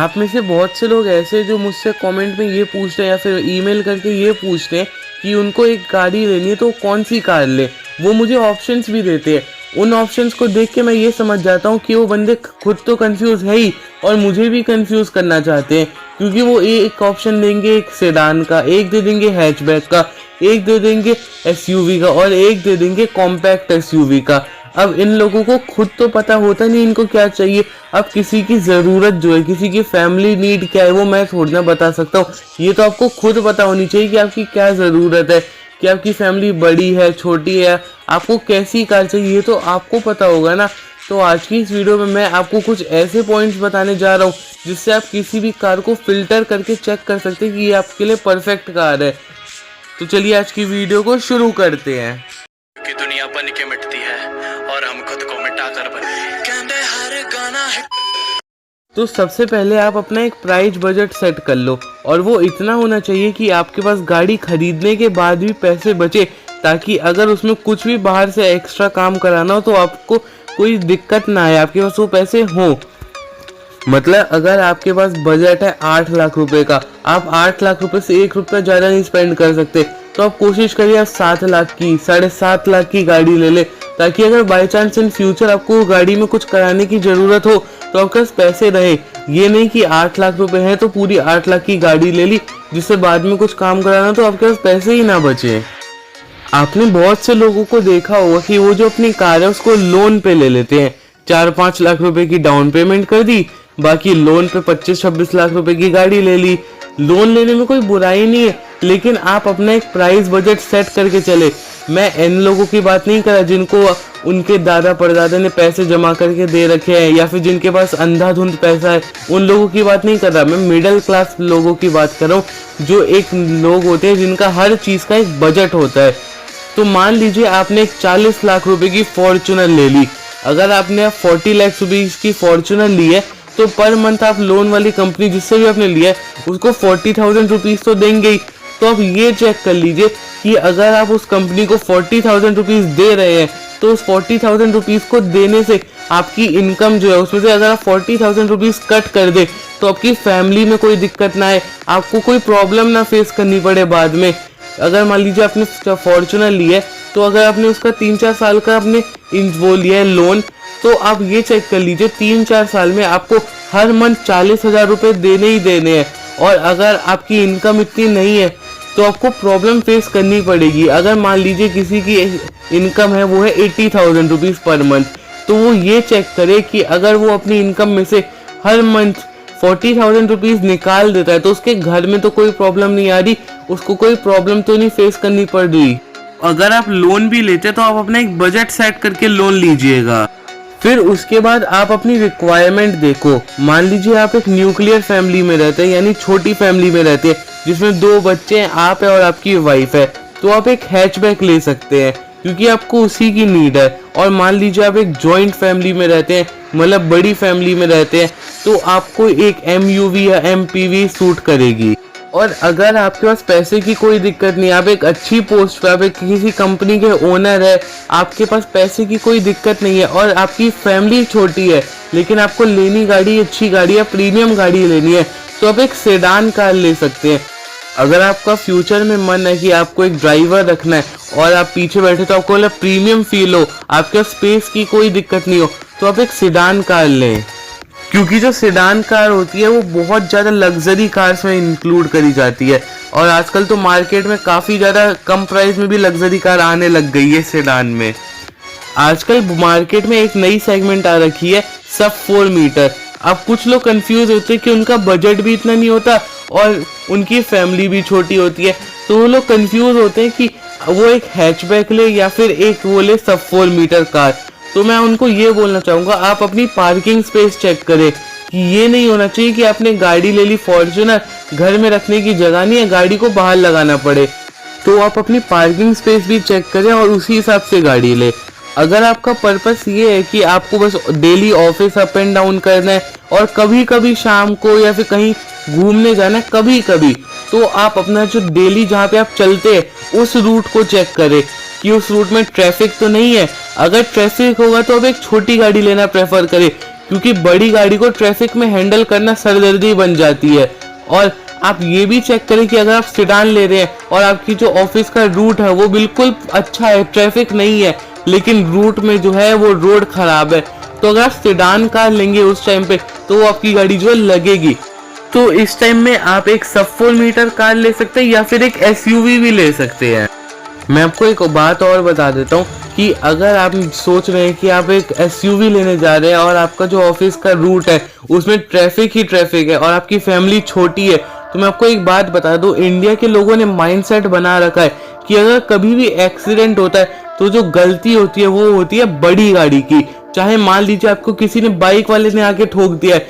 आप में से बहुत से लोग ऐसे जो मुझसे कमेंट में ये पूछते हैं या फिर ईमेल करके ये पूछते हैं कि उनको एक गाड़ी लेनी है तो कौन सी कार ले। वो मुझे ऑप्शंस भी देते हैं। उन ऑप्शंस को देख के मैं ये समझ जाता हूँ कि वो बंदे खुद तो कंफ्यूज है ही और मुझे भी कंफ्यूज करना चाहते हैं, क्योंकि वो एक ऑप्शन देंगे एक सेडान का, एक दे देंगे हैचबैक का, एक दे देंगे एसयूवी का और एक दे देंगे कॉम्पैक्ट एसयूवी का। अब इन लोगों को खुद तो पता होता नहीं इनको क्या चाहिए। अब किसी की ज़रूरत जो है, किसी की फैमिली नीड क्या है, वो मैं थोड़ी ना बता सकता हूँ। ये तो आपको खुद पता होनी चाहिए कि आपकी क्या ज़रूरत है, कि आपकी फैमिली बड़ी है छोटी है, आपको कैसी कार चाहिए, ये तो आपको पता होगा ना। तो आज की इस वीडियो में मैं आपको कुछ ऐसे पॉइंट्स बताने जा रहा हूँ जिससे आप किसी भी कार को फिल्टर करके चेक कर सकते हैं कि ये आपके लिए परफेक्ट कार है। तो चलिए आज की वीडियो को शुरू करते हैं। कि दुनिया बन के मिटती है और हम खुद को मिटा कर बने, कहते हर गाना है। तो सबसे पहले आप अपना एक प्राइस बजट सेट कर लो और वो इतना होना चाहिए कि आपके पास गाड़ी खरीदने के बाद भी पैसे बचे, ताकि अगर उसमें कुछ भी बाहर से एक्स्ट्रा काम कराना हो तो आपको कोई दिक्कत ना आए, आपके पास वो पैसे हों। मतलब अगर आपके पास बजट है 8 लाख रुपए का, आप 8 लाख रुपए से 1 रुपया ज़्यादा नहीं स्पेंड कर सकते, तो आप कोशिश करिए आप 7 लाख की 7.5 लाख की गाड़ी ले ले, ताकि अगर बाई चांस इन फ्यूचर आपको गाड़ी में कुछ कराने की ज़रूरत हो तो आपके पास पैसे रहे। ये नहीं कि 8 लाख रुपए हैं तो पूरी 8 लाख की गाड़ी ले ली, जिससे बाद में कुछ काम कराना तो आपके पास पैसे ही ना बचे। आपने बहुत से लोगों को देखा होगा कि वो जो अपनी कार है उसको लोन पे ले लेते हैं। 4-5 लाख रुपए की डाउन पेमेंट कर दी, बाकी लोन पे 25-26 लाख रुपए की गाड़ी ले ली। लोन लेने में कोई बुराई नहीं है, लेकिन आप अपना एक प्राइस बजट सेट करके चले। मैं इन लोगों की बात नहीं कर रहा जिनको उनके दादा परदादा ने पैसे जमा करके दे रखे हैं या फिर जिनके पास अंधाधुंध पैसा है, उन लोगों की बात नहीं कर रहा। मैं मिडिल क्लास लोगों की बात कर रहा हूँ, जो एक लोग होते हैं जिनका हर चीज़ का एक बजट होता है। तो मान लीजिए आपने एक 40 लाख रुपए की फॉर्च्यूनर ले ली। अगर आपने 40 लाख रुपीज़ की फॉर्च्यूनर ली है तो पर मंथ आप लोन वाली कंपनी जिससे भी आपने लिया है उसको 40,000 रुपीज़ तो देंगे ही। तो आप ये चेक कर लीजिए कि अगर आप उस कंपनी को 40,000 रुपीज़ दे रहे हैं तो उस 40,000 रुपीज़ को देने से आपकी इनकम जो है उसमें से अगर आप 40,000 रुपीज़ कट कर दे तो आपकी फैमिली में कोई दिक्कत ना आए, आपको कोई प्रॉब्लम ना फेस करनी पड़े बाद में। अगर मान लीजिए आपने फॉर्च्यूनर लिया है तो अगर आपने उसका 3-4 साल का आपने वो लिया है लोन, तो आप ये चेक कर लीजिए 3-4 साल में आपको हर मंथ 40,000 रुपये देने ही देने हैं। और अगर आपकी इनकम इतनी नहीं है तो आपको प्रॉब्लम फेस करनी पड़ेगी। अगर मान लीजिए किसी की इनकम है वो है 80,000 रुपीज़ पर मंथ, तो वो ये चेक करे कि अगर वो अपनी इनकम में से हर मंथ 40,000 रुपीज़ निकाल देता है तो उसके घर में तो कोई प्रॉब्लम नहीं आ रही, उसको कोई प्रॉब्लम तो नहीं फेस करनी पड़ रही। अगर आप लोन भी लेते तो आप अपना एक बजट सेट करके लोन लीजिएगा। फिर उसके बाद आप अपनी रिक्वायरमेंट देखो। मान लीजिए आप एक न्यूक्लियर फैमिली में रहते हैं, यानी छोटी फैमिली में रहते हैं जिसमें 2 बच्चे हैं, आप है और आपकी वाइफ है, तो आप एक हैचबैक ले सकते हैं क्योंकि आपको उसी की नीड है। और मान लीजिए आप एक जॉइंट फैमिली में रहते हैं, मतलब बड़ी फैमिली में रहते हैं, तो आपको एक एमयूवी या एमपीवी सूट करेगी। और अगर आपके पास पैसे की कोई दिक्कत नहीं, आप एक अच्छी पोस्ट पे, आप एक किसी कंपनी के ओनर है, आपके पास पैसे की कोई दिक्कत नहीं है और आपकी फैमिली छोटी है, लेकिन आपको लेनी गाड़ी अच्छी गाड़ी या प्रीमियम गाड़ी लेनी है, तो आप एक सेडान कार ले सकते हैं। अगर आपका फ्यूचर में मन है कि आपको एक ड्राइवर रखना है और आप पीछे बैठे तो आपको प्रीमियम फील हो, आपके स्पेस की कोई दिक्कत नहीं हो, तो आप एक सेडान कार लें। क्योंकि जो सेडान कार होती है वो बहुत ज़्यादा लग्जरी कार्स में इंक्लूड करी जाती है और आजकल तो मार्केट में काफ़ी ज़्यादा कम प्राइस में भी लग्जरी कार आने लग गई है सेडान में। आजकल मार्केट में एक नई सेगमेंट आ रखी है सब 4 मीटर। अब कुछ लोग कंफ्यूज होते हैं कि उनका बजट भी इतना नहीं होता और उनकी फैमिली भी छोटी होती है, तो वो लोग कंफ्यूज होते हैं कि वो एक हैचबैक ले या फिर एक वो ले सब 4 मीटर कार। तो मैं उनको ये बोलना चाहूँगा, आप अपनी पार्किंग स्पेस चेक करें कि ये नहीं होना चाहिए कि आपने गाड़ी ले ली फॉर्च्यूनर, घर में रखने की जगह नहीं है, गाड़ी को बाहर लगाना पड़े। तो आप अपनी पार्किंग स्पेस भी चेक करें और उसी हिसाब से गाड़ी ले। अगर आपका पर्पस ये है कि आपको बस daily office up and down करना है और कभी कभी शाम को या फिर कहीं घूमने जाना है कभी कभी, तो आप अपना जो डेली जहाँ पे आप चलते हैं उस रूट को चेक करें कि उस रूट में ट्रैफिक तो नहीं है। अगर ट्रैफिक होगा तो अब एक छोटी गाड़ी लेना प्रेफर करें, क्योंकि बड़ी गाड़ी को ट्रैफिक में हैंडल करना सरदर्दी बन जाती है। और आप ये भी चेक करें कि अगर आप सेडान ले रहे हैं और आपकी जो ऑफिस का रूट है वो बिल्कुल अच्छा है, ट्रैफिक नहीं है, लेकिन रूट में जो है वो रोड खराब है, तो अगर आप सेडान कार लेंगे उस टाइम पे तो वो आपकी गाड़ी जो है लगेगी। तो इस टाइम में आप एक सब 4 मीटर कार ले सकते हैं या फिर एक एसयूवी भी ले सकते हैं। मैं आपको एक बात और बता देता हूँ कि अगर आप सोच रहे हैं कि आप एक एसयूवी लेने जा रहे हैं और आपका जो ऑफिस का रूट है उसमें ट्रैफिक ही ट्रैफिक है और आपकी फैमिली छोटी है, तो मैं आपको एक बात बता दूं, इंडिया के लोगों ने माइंडसेट बना रखा है कि अगर कभी भी एक्सीडेंट होता है तो जो गलती होती है वो होती है बड़ी गाड़ी की। चाहे मान लीजिए आपको किसी ने बाइक वाले ने आके ठोक दिया है,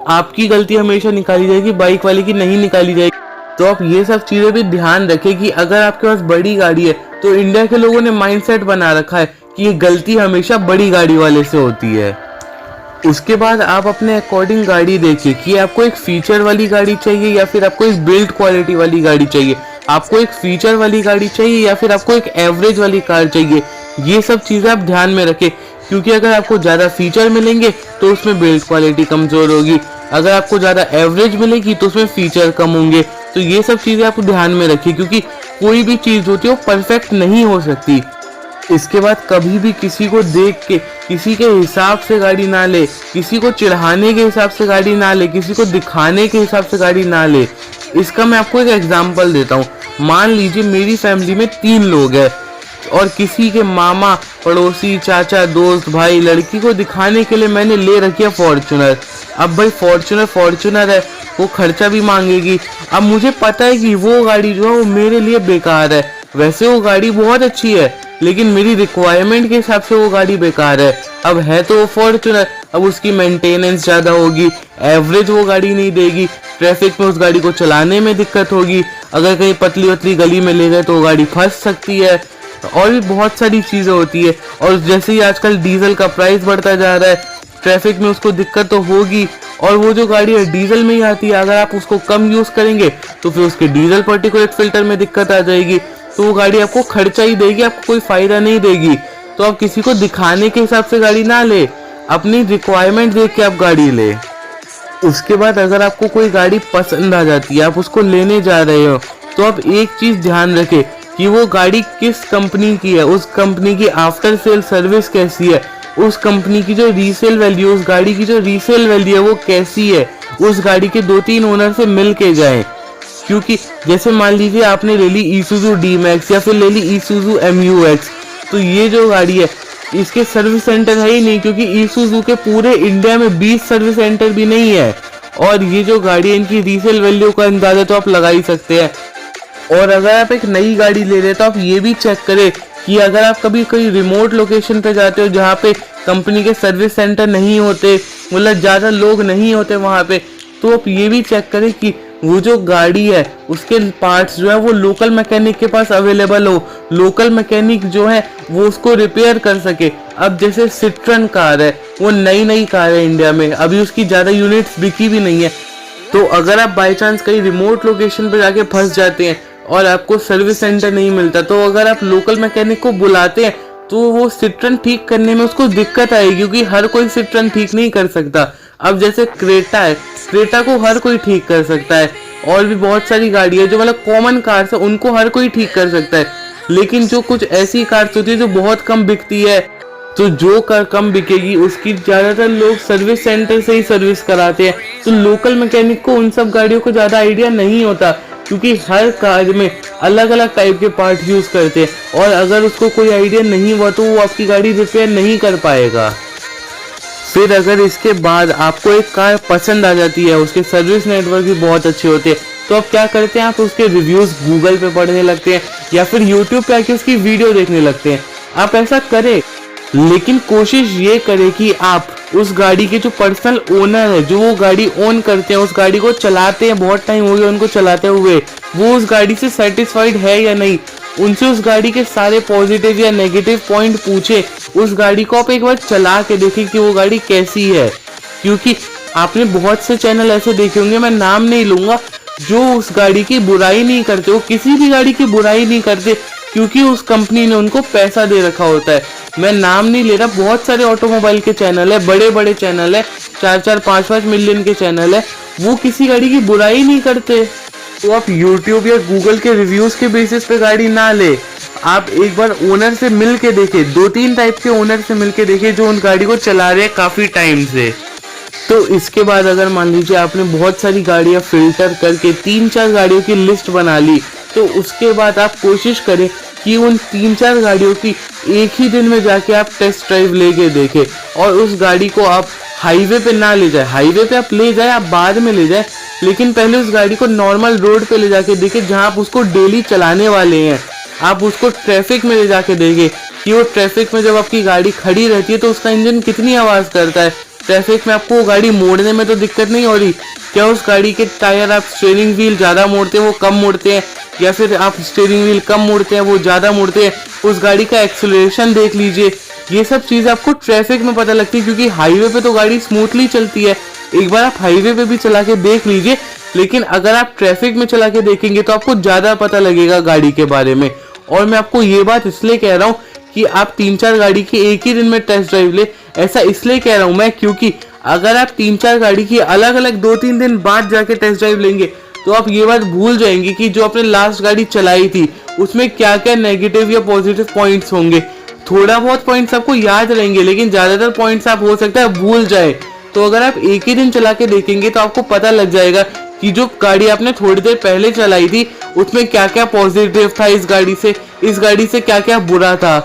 आपकी गलती हमेशा निकाली जाएगी, बाइक वाले की नहीं निकाली जाएगी। तो आप ये सब चीजें भी ध्यान रखें कि अगर आपके पास बड़ी गाड़ी है तो इंडिया के लोगों ने माइंडसेट बना रखा है कि ये गलती हमेशा बड़ी गाड़ी वाले से होती है। उसके बाद आप अपने अकॉर्डिंग गाड़ी देखिए कि आपको एक फीचर वाली गाड़ी चाहिए या फिर आपको एक बिल्ड क्वालिटी वाली गाड़ी चाहिए, आपको एक फीचर वाली गाड़ी चाहिए या फिर आपको एक एवरेज वाली कार चाहिए। ये सब चीजें आप ध्यान में रखें, क्योंकि अगर आपको ज्यादा फीचर मिलेंगे तो उसमें बिल्ड क्वालिटी कमजोर होगी, अगर आपको ज्यादा एवरेज मिलेगी तो उसमें फीचर कम होंगे। तो ये सब चीजें आपको ध्यान में रखिए, क्योंकि कोई भी चीज होती है वो परफेक्ट नहीं हो सकती। इसके बाद कभी भी किसी को देख के किसी के हिसाब से गाड़ी ना ले, किसी को चिढ़ाने के हिसाब से गाड़ी ना ले, किसी को दिखाने के हिसाब से गाड़ी ना ले। इसका मैं आपको एक एग्जांपल देता हूँ। मान लीजिए मेरी फैमिली में 3 लोग हैं और किसी के मामा, पड़ोसी, चाचा, दोस्त, भाई, लड़की को दिखाने के लिए मैंने ले रखी है फॉर्च्यूनर। अब भाई फॉर्च्यूनर है, वो खर्चा भी मांगेगी। अब मुझे पता है कि वो गाड़ी जो है वो मेरे लिए बेकार है, वैसे वो गाड़ी बहुत अच्छी है लेकिन मेरी रिक्वायरमेंट के हिसाब से वो गाड़ी बेकार है। अब है तो वो फॉर्च्यूनर, अब उसकी मेंटेनेंस ज़्यादा होगी, एवरेज वो गाड़ी नहीं देगी, ट्रैफिक में उस गाड़ी को चलाने में दिक्कत होगी, अगर कहीं पतली पतली गली में ले गए तो वो गाड़ी फंस सकती है, और भी बहुत सारी चीज़ें होती है। और जैसे ही आजकल डीजल का प्राइस बढ़ता जा रहा है, ट्रैफिक में उसको दिक्कत तो होगी। और वो जो गाड़ी है डीजल में ही आती है, अगर आप उसको कम यूज़ करेंगे तो फिर उसके डीजल पार्टिकुलेट फिल्टर में दिक्कत आ जाएगी, तो वो गाड़ी आपको खर्चा ही देगी, आपको कोई फायदा नहीं देगी। तो आप किसी को दिखाने के हिसाब से गाड़ी ना ले, अपनी रिक्वायरमेंट देख के आप गाड़ी ले। उसके बाद अगर आपको कोई गाड़ी पसंद आ जाती है, आप उसको लेने जा रहे हो, तो आप एक चीज़ ध्यान रखें कि वो गाड़ी किस कंपनी की है, उस कंपनी की आफ्टर सेल सर्विस कैसी है, उस कंपनी की जो रीसेल वैल्यू, उस गाड़ी की जो रीसेल वैल्यू है वो कैसी है। उस गाड़ी के 2-3 ओनर से मिल के जाएं, क्योंकि जैसे मान लीजिए आपने ले ली ईसुजू डी-मैक्स या फिर ले ली ईसुजू MU-X, तो ये जो गाड़ी है इसके सर्विस सेंटर है ही नहीं, क्योंकि ईसुजू के पूरे इंडिया में 20 सर्विस सेंटर भी नहीं है। और ये जो गाड़ी है इनकी रीसेल वैल्यू का अंदाजा तो आप लगा ही सकते हैं। और अगर आप एक नई गाड़ी ले रहे हैं तो आप ये भी चेक करें कि अगर आप कभी कोई रिमोट लोकेशन पे जाते हो जहाँ पे कंपनी के सर्विस सेंटर नहीं होते, मतलब ज़्यादा लोग नहीं होते वहाँ पे, तो आप ये भी चेक करें कि वो जो गाड़ी है उसके पार्ट्स जो है वो लोकल मैकेनिक के पास अवेलेबल हो, लोकल मैकेनिक जो है वो उसको रिपेयर कर सके। अब जैसे सिट्रन कार है, वो नई कार है इंडिया में, अभी उसकी ज़्यादा यूनिट्स बिकी भी नहीं है। तो अगर आप बाई चांस कहीं रिमोट लोकेशन पर जाके फंस जाते हैं और आपको सर्विस सेंटर नहीं मिलता, तो अगर आप लोकल मैकेनिक को बुलाते हैं तो वो सिट्रन ठीक करने में उसको दिक्कत आएगी, क्योंकि हर कोई सिट्रन ठीक नहीं कर सकता। अब जैसे क्रेटा है, क्रेटा को हर कोई ठीक कर सकता है, और भी बहुत सारी गाड़ी है जो मतलब कॉमन कार्स है उनको हर कोई ठीक कर सकता है, लेकिन जो कुछ ऐसी कार्स होती है जो बहुत कम बिकती है, तो जो कार कम बिकेगी उसकी ज़्यादातर लोग सर्विस सेंटर से ही सर्विस कराते हैं। तो लोकल मैकेनिक को उन सब गाड़ियों को ज़्यादा आइडिया नहीं होता, क्योंकि हर कार में अलग अलग टाइप के पार्ट यूज़ करते हैं, और अगर उसको कोई आइडिया नहीं हुआ तो वो आपकी गाड़ी रिपेयर नहीं कर पाएगा। फिर अगर इसके बाद आपको एक कार पसंद आ जाती है, उसके सर्विस नेटवर्क भी बहुत अच्छे होते हैं, तो आप क्या करते हैं, आप उसके रिव्यूज़ गूगल पे पढ़ने लगते हैं या फिर यूट्यूब पे आके उसकी वीडियो देखने लगते हैं। आप ऐसा करें, लेकिन कोशिश ये करें कि आप उस गाड़ी के जो पर्सनल ओनर है, जो वो गाड़ी ओन करते हैं, उस गाड़ी को चलाते हैं, बहुत टाइम हो गया उनको चलाते हुए, वो उस गाड़ी से सेटिस्फाइड है या नहीं, उनसे उस गाड़ी के सारे पॉजिटिव या नेगेटिव पॉइंट पूछे, उस गाड़ी को आप एक बार चला के देखें कि वो गाड़ी कैसी है। क्योंकि आपने बहुत से चैनल ऐसे देखे होंगे, मैं नाम नहीं लूंगा, जो उस गाड़ी की बुराई नहीं करते, वो किसी भी गाड़ी की बुराई नहीं करते, क्योंकि उस कंपनी ने उनको पैसा दे रखा होता है। मैं नाम नहीं ले रहा, बहुत सारे ऑटोमोबाइल के चैनल है, बड़े बड़े चैनल है, 4-4, 5-5 मिलियन के चैनल है, वो किसी गाड़ी की बुराई नहीं करते। तो आप YouTube या Google के रिव्यूज के बेसिस पे गाड़ी ना ले, आप एक बार ओनर से मिल के देखे, 2-3 टाइप के ओनर से मिल के देखे जो उन गाड़ी को चला रहे हैं काफी टाइम से। तो इसके बाद अगर मान लीजिए आपने बहुत सारी गाड़ियां फिल्टर करके 3-4 गाड़ियों की लिस्ट बना ली, तो उसके बाद आप कोशिश करें कि उन 3-4 गाड़ियों की एक ही दिन में जाके आप टेस्ट ड्राइव लेके देखें और उस गाड़ी को आप हाईवे पे ना ले जाए। हाईवे पे आप ले जाए, आप बाद में ले जाए, लेकिन पहले उस गाड़ी को नॉर्मल रोड पे ले जाके देखें जहां आप उसको डेली चलाने वाले हैं। आप उसको ट्रैफिक में ले जाके देखें कि वो ट्रैफिक में जब आपकी गाड़ी खड़ी रहती है तो उसका इंजन कितनी आवाज़ करता है। ट्रैफिक में आपको गाड़ी मोड़ने में तो दिक्कत नहीं हो रही, क्या उस गाड़ी के टायर आप स्टीयरिंग व्हील ज़्यादा मोड़ते हैं वो कम मोड़ते हैं, या फिर आप स्टीयरिंग व्हील कम मोड़ते हैं वो ज़्यादा मोड़ते हैं। उस गाड़ी का एक्सेलरेशन देख लीजिए, ये सब चीज़ें आपको ट्रैफिक में पता लगती है, क्योंकि हाईवे पे तो गाड़ी स्मूथली चलती है। एक बार आप हाईवे पे भी चला के देख लीजिए, लेकिन अगर आप ट्रैफिक में चला के देखेंगे तो आपको ज़्यादा पता लगेगा गाड़ी के बारे में। और मैं आपको ये बात इसलिए कह रहा हूँ कि आप 3-4 गाड़ी की एक ही दिन में टेस्ट ड्राइव ले, ऐसा इसलिए कह रहा हूँ मैं क्योंकि अगर आप 3-4 गाड़ी की अलग अलग 2-3 दिन बाद जाके टेस्ट ड्राइव लेंगे तो आप ये बात भूल जाएंगे कि जो आपने लास्ट गाड़ी चलाई थी उसमें क्या क्या नेगेटिव या पॉजिटिव पॉइंट्स होंगे। थोड़ा बहुत पॉइंट्स आपको याद रहेंगे, लेकिन ज़्यादातर पॉइंट्स आप हो सकता है भूल जाए। तो अगर आप एक ही दिन चला के देखेंगे तो आपको पता लग जाएगा कि जो गाड़ी आपने थोड़ी देर पहले चलाई थी उसमें क्या क्या पॉजिटिव था इस गाड़ी से क्या क्या बुरा था।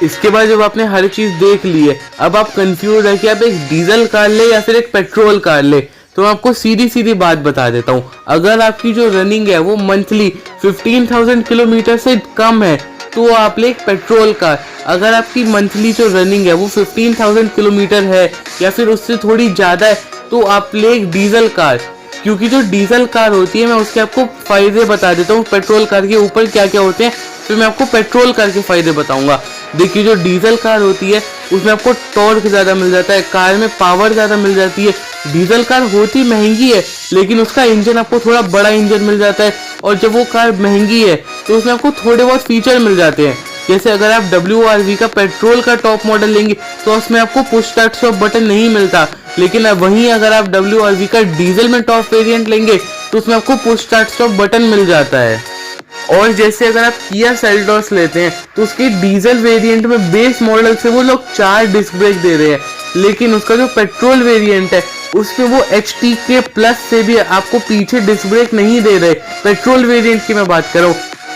इसके बाद जब आपने हर चीज देख ली है, अब आप कंफ्यूज है कि आप एक डीजल कार ले या फिर एक पेट्रोल कार ले, तो मैं आपको सीधी सीधी बात बता देता हूँ। अगर आपकी जो रनिंग है वो मंथली 15,000 किलोमीटर से कम है तो आप ले एक पेट्रोल कार। अगर आपकी मंथली जो रनिंग है वो 15,000 किलोमीटर है या फिर उससे थोड़ी ज़्यादा है तो आप ले एक डीजल कार। क्योंकि जो डीजल कार होती है, मैं उसके आपको फायदे बता देता हूँ पेट्रोल कार के ऊपर क्या क्या होते हैं, फिर मैं आपको पेट्रोल कार के फायदे बताऊंगा। देखिए, जो डीजल कार होती है उसमें आपको टॉर्क ज़्यादा मिल जाता है, कार में पावर ज़्यादा मिल जाती है। डीजल कार होती महंगी है लेकिन उसका इंजन आपको थोड़ा बड़ा इंजन मिल जाता है, और जब वो कार महंगी है तो उसमें आपको थोड़े बहुत फीचर मिल जाते हैं। जैसे अगर आप WRV का पेट्रोल का टॉप मॉडल लेंगे तो उसमें आपको पुश स्टार्ट स्टॉप बटन नहीं मिलता, लेकिन वहीं अगर आप WRV का डीजल में टॉप वेरिएंट लेंगे तो उसमें आपको पुश स्टार्ट स्टॉप बटन मिल जाता है। और जैसे अगर आप किया सेल्टॉस लेते हैं तो उसके डीजल वेरिएंट में बेस मॉडल से वो लोग 4 डिस्क ब्रेक दे रहे हैं, लेकिन उसका जो पेट्रोल वेरिएंट है उसमें वो HTK प्लस से भी आपको पीछे डिस्क ब्रेक नहीं दे रहे। पेट्रोल वेरिएंट की मैं बात कर रहा हूँ,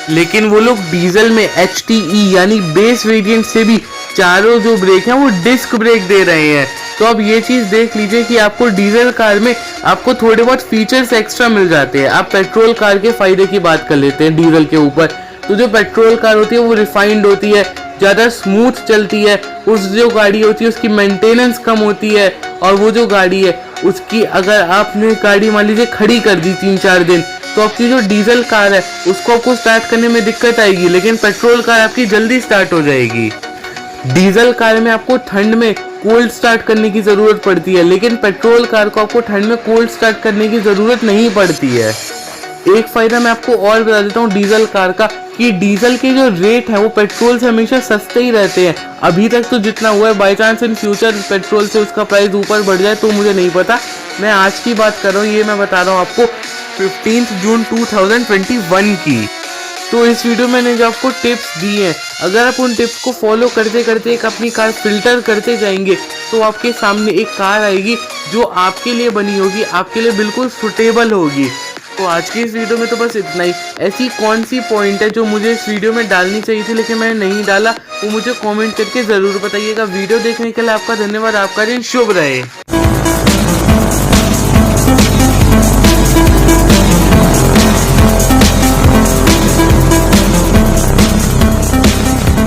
लेकिन वो लोग डीजल में HTE यानी बेस वेरिएंट से भी चारों जो ब्रेक हैं वो डिस्क ब्रेक दे रहे हैं। तो अब ये चीज़ देख लीजिए कि आपको डीजल कार में आपको थोड़े बहुत फीचर्स एक्स्ट्रा मिल जाते हैं। आप पेट्रोल कार के फायदे की बात कर लेते हैं डीजल के ऊपर। तो जो पेट्रोल कार होती है वो रिफाइंड होती है, ज़्यादा स्मूथ चलती है, उस जो गाड़ी होती है उसकी मेंटेनेंस कम होती है, और वो जो गाड़ी है उसकी अगर आपने गाड़ी मान लीजिए खड़ी कर दी 3-4 दिन तो आपकी जो डीजल कार है उसको आपको स्टार्ट करने में दिक्कत आएगी, लेकिन पेट्रोल कार आपकी जल्दी स्टार्ट हो जाएगी। डीजल कार में आपको ठंड में कोल्ड स्टार्ट करने की ज़रूरत पड़ती है, लेकिन पेट्रोल कार को आपको ठंड में कोल्ड स्टार्ट करने की ज़रूरत नहीं पड़ती है। एक फ़ायदा मैं आपको और बता देता हूँ डीजल कार का, कि डीजल के जो रेट है वो पेट्रोल से हमेशा सस्ते ही रहते हैं। अभी तक तो जितना हुआ है, by chance in future petrol से उसका प्राइस ऊपर बढ़ जाए तो मुझे नहीं पता। मैं आज की बात कर रहा हूँ, ये मैं बता रहा हूँ आपको 15 जून 2021 की। तो इस वीडियो में मैंने जो आपको टिप्स दी हैं, अगर आप उन टिप्स को फॉलो करते करते एक अपनी कार फिल्टर करते जाएंगे तो आपके सामने एक कार आएगी जो आपके लिए बनी होगी, आपके लिए बिल्कुल सुटेबल होगी। तो आज की इस वीडियो में तो बस इतना ही। ऐसी कौन सी पॉइंट है जो मुझे इस वीडियो में डालनी चाहिए थी लेकिन मैंने नहीं डाला, वो मुझे कमेंट करके ज़रूर बताइएगा। वीडियो देखने के लिए आपका धन्यवाद। आपका दिन शुभ रहे।